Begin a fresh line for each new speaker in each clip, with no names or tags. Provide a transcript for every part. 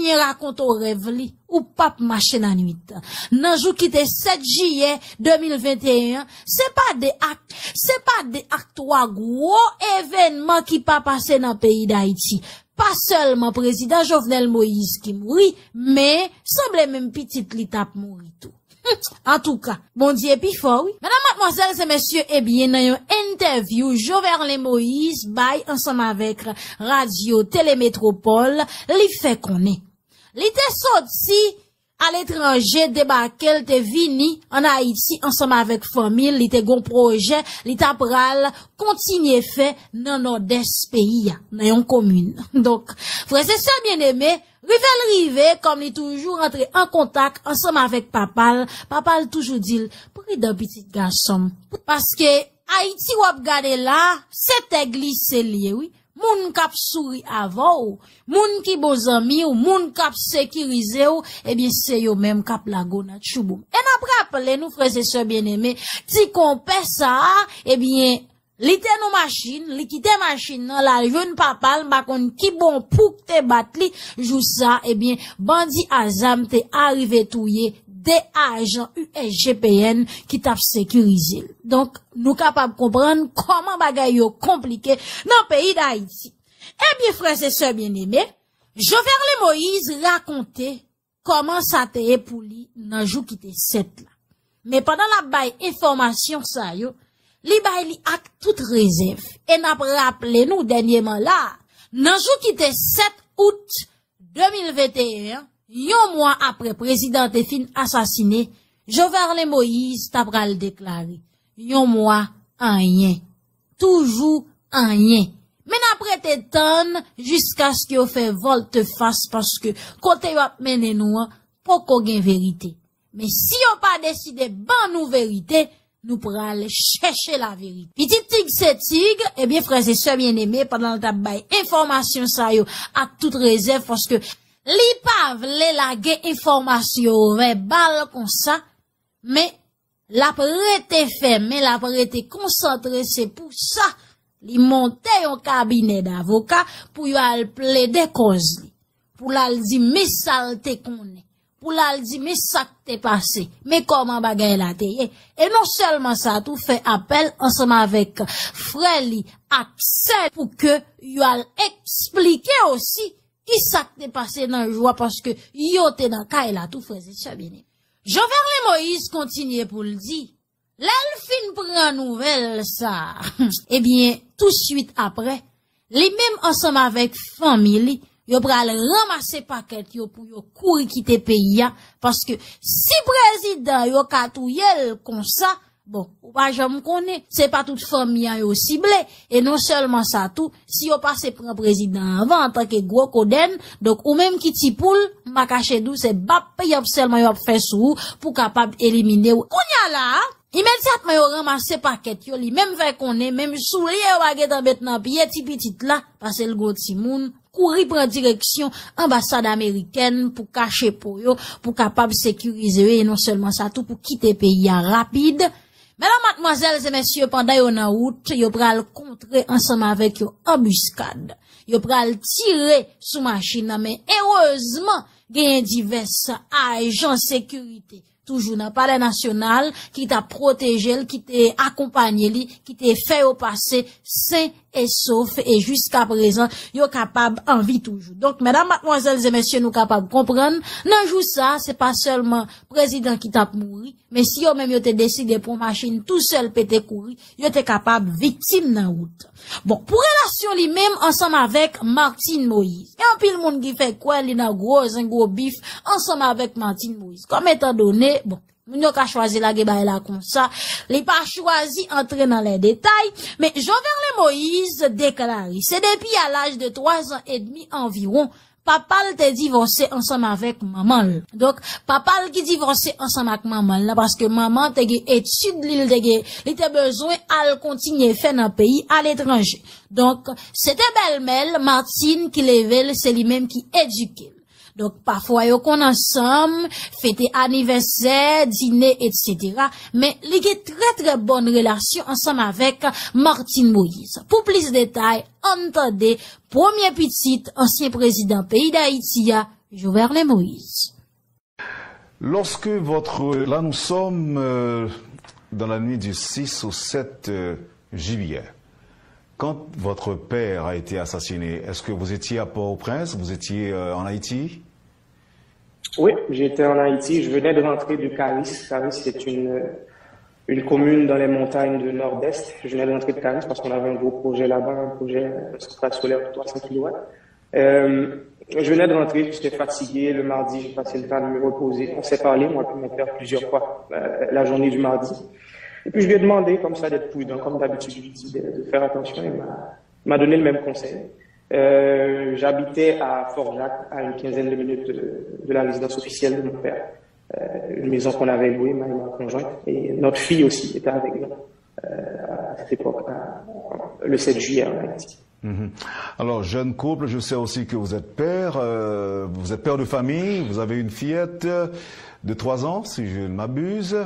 continuer raconter rêve li ou pas marcher dans nuit. Nan jour qui était 7 juillet 2021, c'est pas des actes gros événements qui pas passé dans le pays d'Haïti. Pas seulement président Jovenel Moïse qui mourit, mais semble même petit li tap mourir tout. En tout cas, bon Dieu puis fort, oui. Madame, mademoiselles et messieurs, eh bien, dans une interview, Jovenel Moïse, bail ensemble avec Radio Télémétropole, li fait connaître. Li te sorti à l'étranger, débarqué, te vini en Haïti ensemble avec famille, li te gon projet, li ta pral continuer fait dans nord-est pays, dans une commune. Donc, frères et sœurs bien-aimés, rive comme il toujours rentré en contact ensemble avec papa toujours dit prudent petit garçon parce que Haïti ou gade là c'est église c'est lié oui moun k'ap souri avant ou moun ki bon ami ou moun k'ap sécuriser ou eh bien c'est yo même k'ap la gona chouboum et n'a rappelé nous frères et sœurs bien-aimés ti compé ça eh bien li te nou machine, li kite machine nan la jeune papa, bakon ki bon pou te bat li, jou sa, eh bien, bandi azam te arrivé touye des agents USGPN qui tap sécurisé. Donc, nous capable comprendre comment bagay yo compliqué dans le pays d'Haïti. Eh bien, frères et sœurs bien-aimés, Jovenel Moïse racontait comment ça te pour li nan jou qui te 7 là. Mais pendant la baille information ça yo, li bay li ak toute réserve. Et n'a rappelé nous dernièrement là, nan jou qui te 7 août 2021, yon mois après président te fin assassiné, Jovenel Moïse t'a pral déclaré. Yon mois en rien. Toujours en rien. Mais après te tan jusqu'à ce que fait volte-face parce que côté yo mené nous, poko gen vérité. Mais si on pas décidé ban nous vérité, nous pral chercher la vérité. Petit tigre c'est tigre, eh bien frères et sœurs bien-aimés, pendant le tabay information ça yo à toute réserve parce que li pa vle lage information verbal comme ça, mais la prête fermé, la prête concentré, c'est pour ça li monte un cabinet d'avocat pour y al plaider cause li. Pour la di mais salte connaît. Pour la di mais ça t'est passé. Mais comment bagay la te et non seulement ça tout fait appel ensemble avec frère li accès pour que y al expliquer aussi qui ça t'est passé dans le joie parce que yo te dans kay la tout frère c'est bien. Jovenel Moïse continue pour le dire. L'elfine prend nouvelle ça. Eh bien, tout de suite après, les mêmes ensemble avec famille, yo pral ramasser paquet yo pour yo courir quitter pays parce que si président yo katouyel comme ça, bon, ou pas jamais connaît, c'est pas toute famille yo ciblé et non seulement ça tout, si yo passe prend président avant en tant que gros coden, donc ou même qui ti poule, m'a caché dou c'est bap y a seulement yo fait sou pour capable éliminer ou. Kounya là, immédiatement yo ramasser paquet yo li même fait connaît, même soulier yo a gèt maintenant pied ti petit là parce que le gros ti moun courir prend direction ambassade américaine pour cacher pour yo pour capable sécuriser et non seulement ça tout pour quitter pays rapide. Mesdames, mademoiselles et messieurs, pendant yon en route, yo pral contrer ensemble avec yo embuscade. Yo pral tirer sous machine, mais heureusement, gen divers agents sécurité. Toujours dans le palais national, qui t'a protégé, qui t'a accompagné, qui t'a fait au passé sain et sauf, et jusqu'à présent, yo capable en vie toujours. Donc, mesdames, mademoiselles et messieurs, nous capables de comprendre, non, jou ça, c'est pas seulement président qui t'a mouru, mais si yo même yo te décidé pour machine tout seul pété courir, yo te capable victime dans route. Bon, pour relation li même ensemble avec Martine Moïse. Et en pile monde qui fait quoi, li nan gros bif ensemble avec Martine Moïse. Comme étant donné, bon, moun yo ka choisi la geba la comme ça, li pas choisi entrer dans les détails, mais Jovenel Moïse déclaré, c'est depuis à l'âge de 3 ans et demi environ, papa te divorcé ensemble avec maman. Donc, papa qui divorcé ensemble avec maman là, parce que maman te gen étude il te besoin à continuer faire dans le pays, à l'étranger. Donc, c'était belle-mère, Martine, qui l'évèle, c'est lui-même qui éduque. Donc, parfois, yo kon ensemble, fêter anniversaire, dîner, etc. Mais, il y a très bonne relation ensemble avec Martine Moïse. Pour plus de détails, entendez, premier petit, ancien président pays d'Haïti, Jouverlé Moïse.
Lorsque là nous sommes dans la nuit du 6 au 7 juillet. Quand votre père a été assassiné, est-ce que vous étiez à Port-au-Prince? Vous étiez en Haïti?
Oui, j'étais en Haïti. Je venais de rentrer de Caris. Caris, c'est une commune dans les montagnes du nord-est. Je venais de rentrer de Caris parce qu'on avait un gros projet là-bas, un projet centrale solaire de 300 kW. Je venais de rentrer, j'étais fatigué. Le mardi, j'ai passé le temps de me reposer. On s'est parlé, moi et mon père, plusieurs fois la journée du mardi. Et puis je lui ai demandé, comme ça, d'être prudent, comme d'habitude, je lui dis de faire attention. Il m'a donné le même conseil. J'habitais à Fort-Jacques, à une quinzaine de minutes de la résidence officielle de mon père. Une maison qu'on avait louée, moi et ma conjointe. Et notre fille aussi était avec nous à cette époque, le 7 juillet en Haïti.
Alors, jeune couple, je sais aussi que vous êtes père de famille, vous avez une fillette de 3 ans, si je ne m'abuse.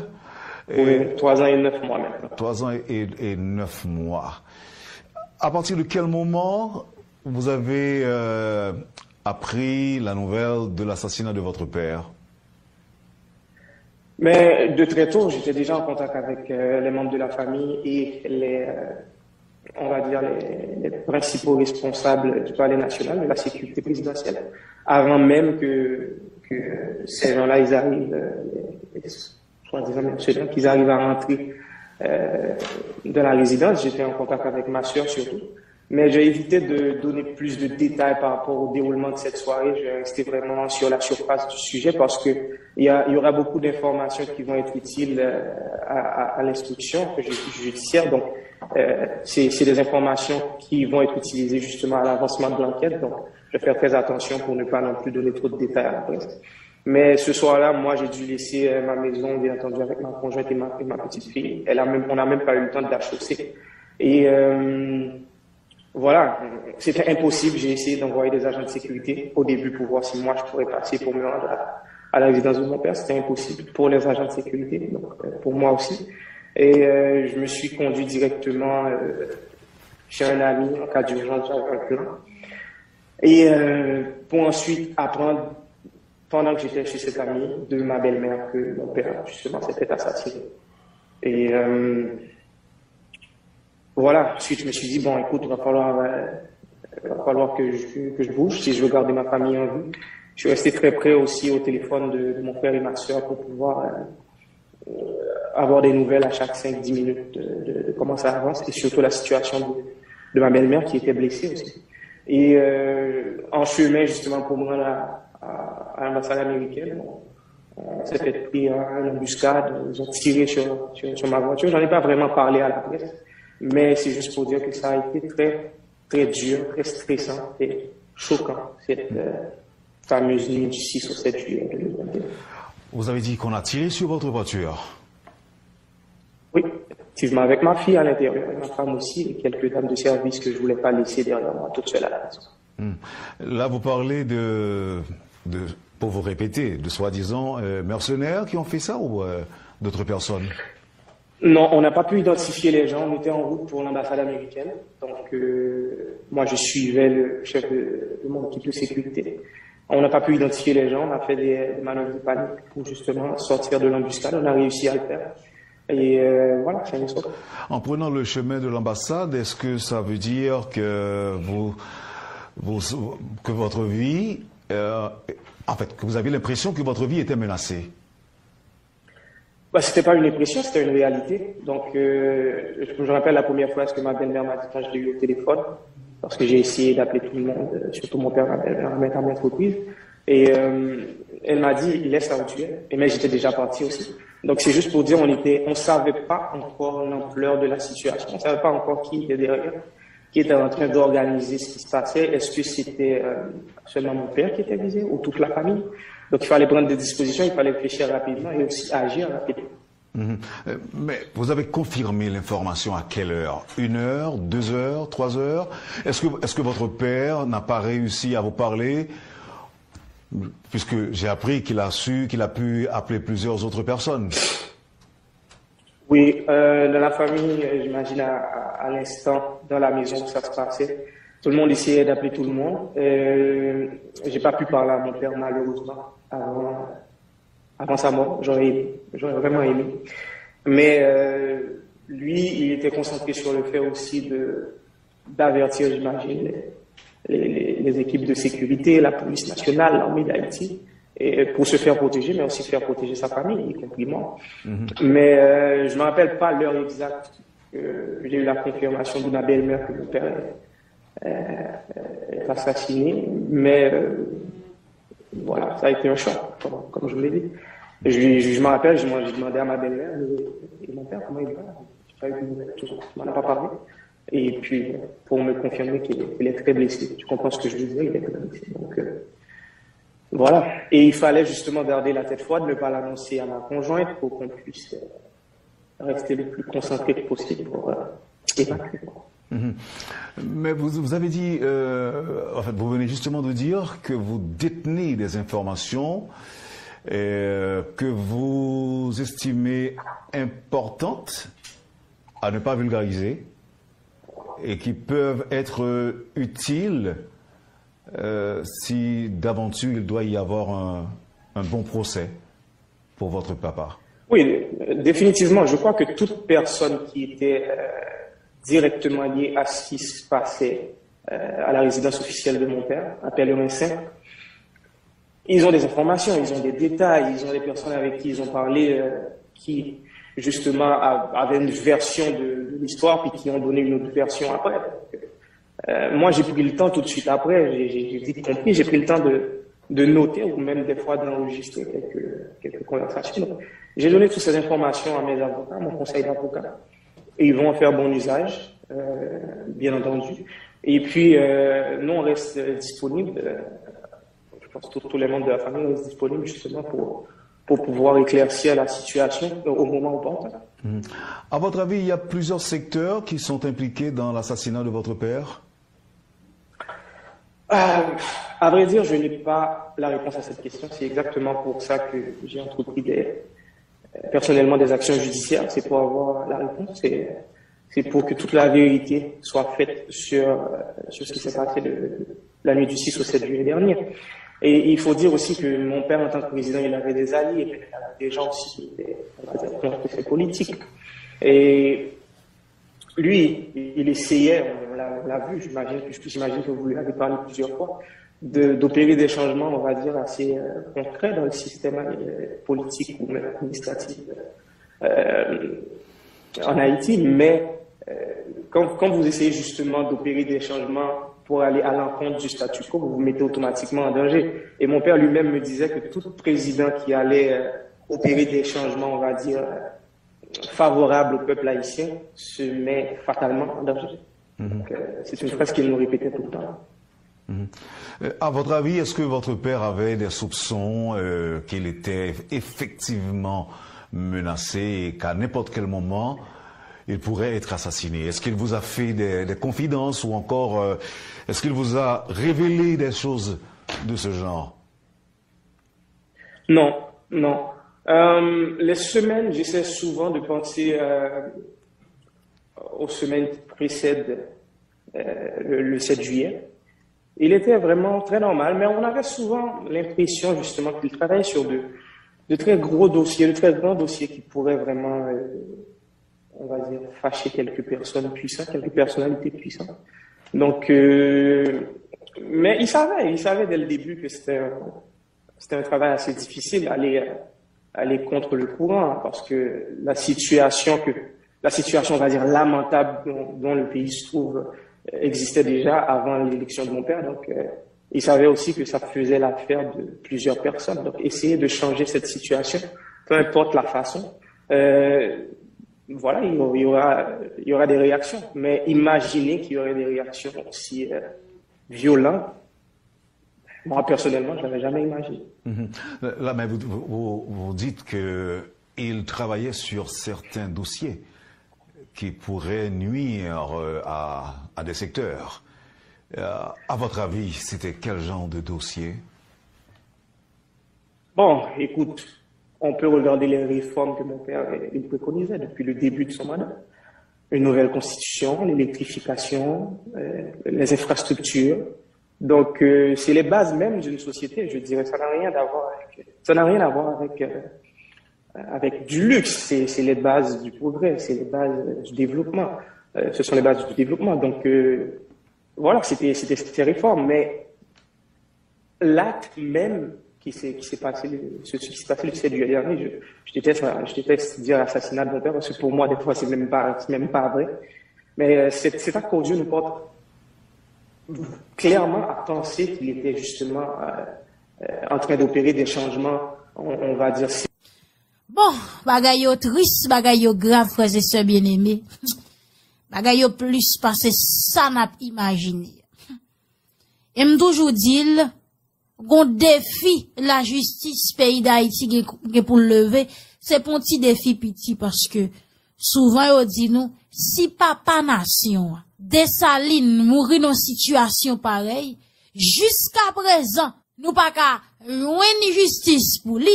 Oui, 3 ans et 9 mois maintenant.
3 ans et 9 mois. À partir de quel moment vous avez appris la nouvelle de l'assassinat de votre père?
Mais de très tôt, j'étais déjà en contact avec les membres de la famille et on va dire les principaux responsables du palais national, de la sécurité présidentielle, avant même que ces gens-là, ils arrivent, soi-disant mercenaires, qu'ils arrivent à rentrer dans la résidence. J'étais en contact avec ma sœur surtout. Mais j'ai évité de donner plus de détails par rapport au déroulement de cette soirée. Je vais rester vraiment sur la surface du sujet parce que il y aura beaucoup d'informations qui vont être utiles à l'instruction judiciaire. Donc, c'est des informations qui vont être utilisées justement à l'avancement de l'enquête. Donc, je vais faire très attention pour ne pas non plus donner trop de détails à la presse. Mais ce soir-là, moi, j'ai dû laisser ma maison, bien entendu, avec ma conjointe et ma petite fille. On n'a même pas eu le temps de la chausser. Et voilà, c'était impossible. J'ai essayé d'envoyer des agents de sécurité au début pour voir si moi je pourrais passer pour me rendre à la résidence de mon père. C'était impossible pour les agents de sécurité, donc pour moi aussi. Et je me suis conduit directement chez un ami en cas d'urgence, j'avais un plan. Et pour ensuite apprendre, pendant que j'étais chez cet ami, de ma belle-mère que mon père justement s'était assassiné. Et voilà, ensuite je me suis dit, bon écoute, il va falloir que je bouge si je veux garder ma famille en vie. Je suis resté très près aussi au téléphone de mon frère et ma soeur pour pouvoir avoir des nouvelles à chaque 5-10 minutes de comment ça avance et surtout la situation de ma belle-mère qui était blessée aussi. Et en chemin justement pour me rendre à l'ambassade américaine, on s'est fait pris une embuscade, ils ont tiré sur ma voiture. J'en ai pas vraiment parlé à la presse. Mais c'est juste pour dire que ça a été très, très dur, très stressant et choquant, cette fameuse nuit du 6 au 7 juillet 2021.
Vous avez dit qu'on a tiré sur votre voiture?
Oui, effectivement, avec ma fille à l'intérieur, et ma femme aussi, et quelques dames de service que je voulais pas laisser derrière moi, toute seule à la maison.
Là, vous parlez pour vous répéter, de soi-disant mercenaires qui ont fait ça ou d'autres personnes?
Non, on n'a pas pu identifier les gens. On était en route pour l'ambassade américaine. Donc, moi, je suivais le chef de mon équipe de sécurité. On n'a pas pu identifier les gens. On a fait des manœuvres de panique pour justement sortir de l'embuscade. On a réussi à le faire. Et voilà, c'est une histoire.
En prenant le chemin de l'ambassade, est-ce que ça veut dire que que votre vie, en fait, que vous avez l'impression que votre vie était menacée?
C'était pas une impression, c'était une réalité. Donc, je me rappelle la première fois que ma belle-mère m'a dit quand je l'ai eu au téléphone, parce que j'ai essayé d'appeler tout le monde, surtout mon père, ma belle-mère, à maintes reprises. Et elle m'a dit, laisse la tuer. Et mais j'étais déjà parti aussi. Donc, c'est juste pour dire, on savait pas encore l'ampleur de la situation. On savait pas encore qui était derrière, qui était en train d'organiser ce qui se passait. Est-ce que c'était seulement mon père qui était visé ou toute la famille? Donc, il fallait prendre des dispositions, il fallait réfléchir rapidement et aussi agir rapidement.
Mais vous avez confirmé l'information à quelle heure? 1 heure, 2 heures, 3 heures? Est-ce que votre père n'a pas réussi à vous parler? Puisque j'ai appris qu'il a pu appeler plusieurs autres personnes.
Oui, dans la famille, j'imagine à l'instant, dans la maison où ça se passait, Tout le monde essayait d'appeler tout le monde. J'ai pas pu parler à mon père malheureusement avant sa mort. J'aurais vraiment aimé. Mais lui, il était concentré sur le fait aussi d'avertir, j'imagine, les équipes de sécurité, la police nationale, l'armée d'Haïti, et pour se faire protéger, mais aussi faire protéger sa famille, y compris moi. Mais je ne me rappelle pas l'heure exacte. J'ai eu la confirmation de ma belle-mère que mon père est assassiné, mais voilà, ça a été un choc, comme je vous l'ai dit. Je me rappelle, j'ai demandé à ma belle-mère, et mon père, comment il va? Je n'ai pas eu de nouvelles, tout ça. Il m'en a pas parlé. Et puis, pour me confirmer qu'il est très blessé. Tu comprends ce que je veux dire? Il est très blessé. Donc, voilà. Et il fallait justement garder la tête froide, ne pas l'annoncer à ma conjointe pour qu'on puisse rester le plus concentré possible pour évacuer.
Mais vous avez dit, en fait, vous venez justement de dire que vous détenez des informations que vous estimez importantes à ne pas vulgariser et qui peuvent être utiles si d'aventure il doit y avoir un bon procès pour votre papa.
Oui, définitivement. Je crois que toute personne qui était directement liée à ce qui se passait à la résidence officielle de mon père, à Pèlerin-Saint, ils ont des informations, ils ont des détails, ils ont des personnes avec qui ils ont parlé qui, justement, avaient une version de l'histoire puis qui ont donné une autre version après. Moi, j'ai pris le temps tout de suite après, j'ai vite compris, j'ai pris le temps de noter ou même des fois d'enregistrer quelques conversations. Donc, j'ai donné toutes ces informations à mes avocats, à mon conseil d'avocats, et ils vont en faire bon usage, bien entendu. Et puis, nous, on reste disponible. Je pense que tous les membres de la famille restent disponibles justement pour pouvoir éclaircir la situation au moment opportun.
À votre avis, il y a plusieurs secteurs qui sont impliqués dans l'assassinat de votre père?
À vrai dire, je n'ai pas la réponse à cette question. C'est exactement pour ça que j'ai entrepris personnellement des actions judiciaires. C'est pour avoir la réponse. C'est pour que toute la vérité soit faite sur ce qui s'est passé la nuit du 6 au 7 juillet dernier. Et il faut dire aussi que mon père, en tant que président, il avait des alliés, mais il avait des gens aussi qui étaient contre ses politiques. Et lui, il essayait, on l'a vu, j'imagine que vous lui avez parlé plusieurs fois, d'opérer des changements, on va dire, assez concrets dans le système politique ou même administratif en Haïti. Mais quand vous essayez justement d'opérer des changements pour aller à l'encontre du statu quo, vous vous mettez automatiquement en danger. Et mon père lui-même me disait que tout président qui allait opérer des changements, on va dire, favorables au peuple haïtien, se met fatalement en danger. Donc, c'est une phrase qu'il nous répétait tout le temps.
À votre avis, est-ce que votre père avait des soupçons qu'il était effectivement menacé et qu'à n'importe quel moment, il pourrait être assassiné? Est-ce qu'il vous a fait des confidences ou encore est-ce qu'il vous a révélé des choses de ce genre?
Non, non. Les semaines, j'essaie souvent de penser aux semaines qui précèdent le 7 juillet. Il était vraiment très normal, mais on avait souvent l'impression justement qu'il travaillait sur de très gros dossiers, de très grands dossiers qui pourraient vraiment, on va dire, fâcher quelques personnes puissantes, quelques personnalités puissantes. Donc, mais il savait dès le début que c'était un travail assez difficile aller contre le courant, parce que la situation, on va dire, lamentable dont le pays se trouve existait déjà avant l'élection de mon père. Donc, il savait aussi que ça faisait l'affaire de plusieurs personnes. Donc, essayer de changer cette situation, peu importe la façon, voilà, il y aura des réactions. Mais imaginez qu'il y aurait des réactions aussi violentes. Moi, personnellement, je n'avais jamais imaginé.
Là, mais vous dites qu'il travaillait sur certains dossiers qui pourraient nuire à des secteurs. À votre avis, c'était quel genre de dossier?
Bon, écoute, on peut regarder les réformes que mon père il préconisait depuis le début de son mandat. une nouvelle constitution, l'électrification, les infrastructures. Donc, c'est les bases même d'une société, je dirais. Ça n'a rien à voir avec du luxe. C'est les bases du progrès, c'est les bases du développement. Ce sont les bases du développement. Donc, voilà, c'était ces réformes. Mais l'acte même qui s'est passé, ce qui s'est passé le 7 juillet dernier, je déteste dire assassinat de mon père, parce que pour moi, des fois, c'est même pas vrai. Mais cet acte odieux nous porte clairement à penser qu'il était justement en train d'opérer des changements, on va dire.
Bon, bagay yo triste, bagay yo grave, frères et sœurs bien-aimés. Bagay yo plus parce que ça n'a pas imaginé. Et m'toujours dit, gon défi la justice pays d'Haïti pour lever, c'est pour un petit défi petit parce que souvent yo dit nous, si papa nation Dessalines mourir dans situation pareille, jusqu'à présent, nous pas qu'à joindre justice pour lui,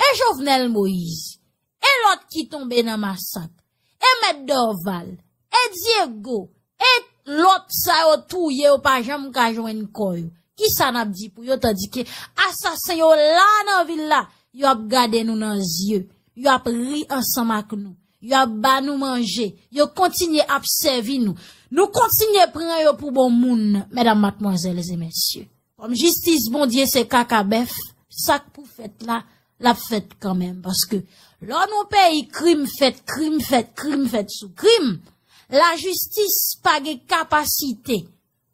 et Jovenel Moïse, et l'autre qui tombe dans massacre, et Maître Dorval, et Diego, et l'autre ça yo touye ou pas jamais ka joindre koyo. Qui ça n'a dit pour yo tandis que assassin yo là dans ville là, yo a gardé nous dans yeux, yo a ri ensemble avec nous. Yo a ba nous manger, yo continue à servir nous. Nous continuons prendre yo pour bon moun, mesdames, mademoiselles et messieurs. Comme justice, bon Dieu, c'est kakabef, ça pour fait là, la fête quand même. Parce que, là, nous pays crime fait sous crime. La justice pas de capacité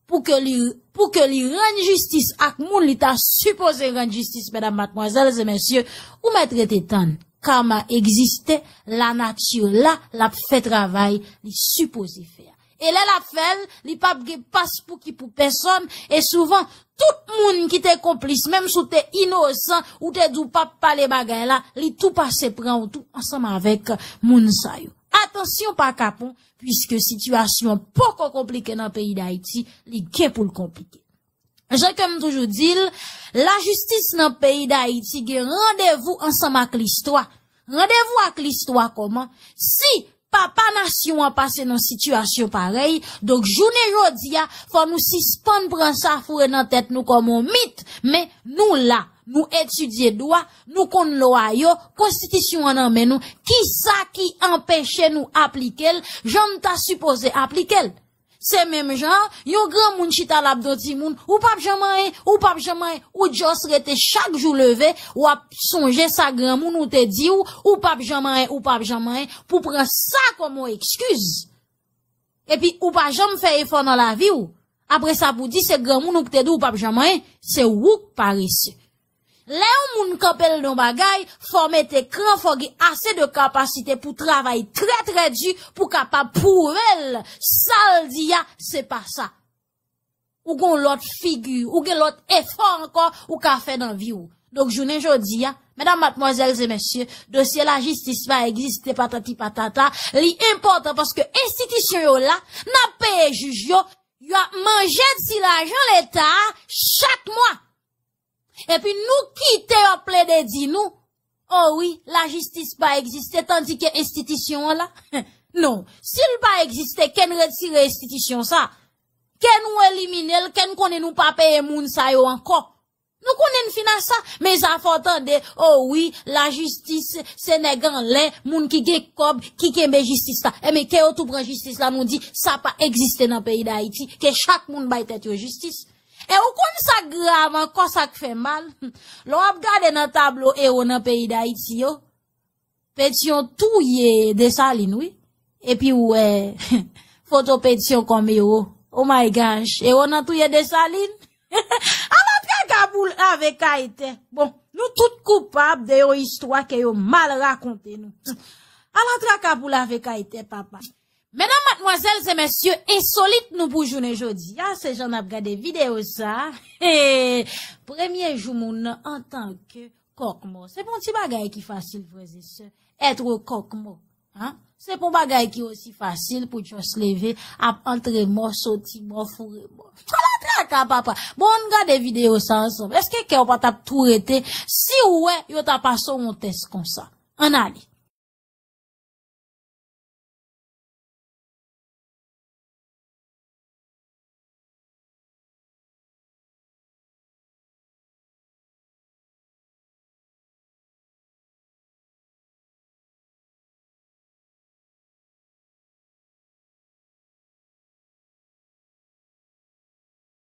pour que li rende justice ak moun li ta supposé rendre justice, mesdames, mademoiselles et messieurs, ou mettre tétan. Karma existe, la nature là, la fait travail, li supposé faire. Et là, la fait, li pa passe pour qui pour personne, et souvent, tout moun qui t'est complice, même si t'es innocent, ou t'es dou pas parler bagay là, li tout passe prend ou tout ensemble avec moun sa yo. Attention pas capon, puisque situation beaucoup compliquée dans le pays d'Haïti, li gen pour le compliquer. J'ai comme toujours dit, la justice dans le pays d'Haïti, gen rendez-vous ensemble avec l'histoire. Rendez-vous avec l'histoire comment? Si papa nation a passé dans situation pareille, donc journée jodia, faut nous suspendre prendre ça fourrer dans tête nous comme un mythe, mais nous là, nous étudier droit, nous connaissons loi yo, constitution en mais nous, qui ça qui empêche nous appliquer, j'en t'a supposé appliquer. C'est même genre, yon grand moun chita lab don ti moun, ou pas jamais, ou jos rete chaque jour levé, ou a songer sa grand moun ou te dit ou pas jamais, pour prendre ça comme excuse. Et puis, ou pas jamais faire effort dans la vie ou. Après ça, pour dire c'est grand moun ou te dit ou pas jamais, c'est ou paresseux. Là où moun kapel don bagay, faut mettre écran, faut gè assez de capacité pour travailler très dur pour capable prouver ça dit ya, c'est pas ça. Ou gon l'autre figure, ou gen l'autre effort encore ou ka fait dans vie ou. Donc journée jodi ya, mesdames, mademoiselles et messieurs, dossier la justice va exister patati patata, li important parce que institution yo là, n'a payé juge yo a mangé si l'argent l'État chaque mois. Et puis nous quitter en plaide dit nous, oh oui, la justice pas exister tandis que institution là, non, s'il pas exister, qu'en retire institution ça, qu'en nous éliminer, qu'en connaît nous pas payer moun sa yo encore. Nous connaissons finance ça, mais ça faut entendre, oh oui, la justice, c'est néganlin, moun qui gen kob, qui kembe justice là. Et mais que tout prend justice là, nous dit, ça pas exister dans le pays d'Haïti, que chaque moun bay tête yo justice. Et ou kon ça grave encore ça fait mal. L'on a regardé dans tableau et dans pays d'Haïti yo. Pétion touye Dessalines oui. Et puis ouais, photo pétion comme yo. Oh my gosh, et on a touye Dessalines. Alors Kaboul avec Haïti. Bon, nous toutes coupables de yon histoire que yo mal raconté nous. Alors Kaboul avec Haïti papa. Mesdames, mademoiselles et messieurs, insolite nous pour journée jeudi. Ah, c'est j'en ai regardé vidéo ça. Et premier jour moun en tant que coq-mort. C'est bon petit bagay qui facile, frères et sœurs. Être coq-mort. Hein? C'est bon bagay qui aussi facile pour tu se lever, à entrer mort, sortir mort, fourrer mort. Papa. Bon, on regarde vidéo ça ensemble. Est-ce que quelqu'un pas t'a tout été? Si ouais, yo t'a passé un test comme ça. En allez.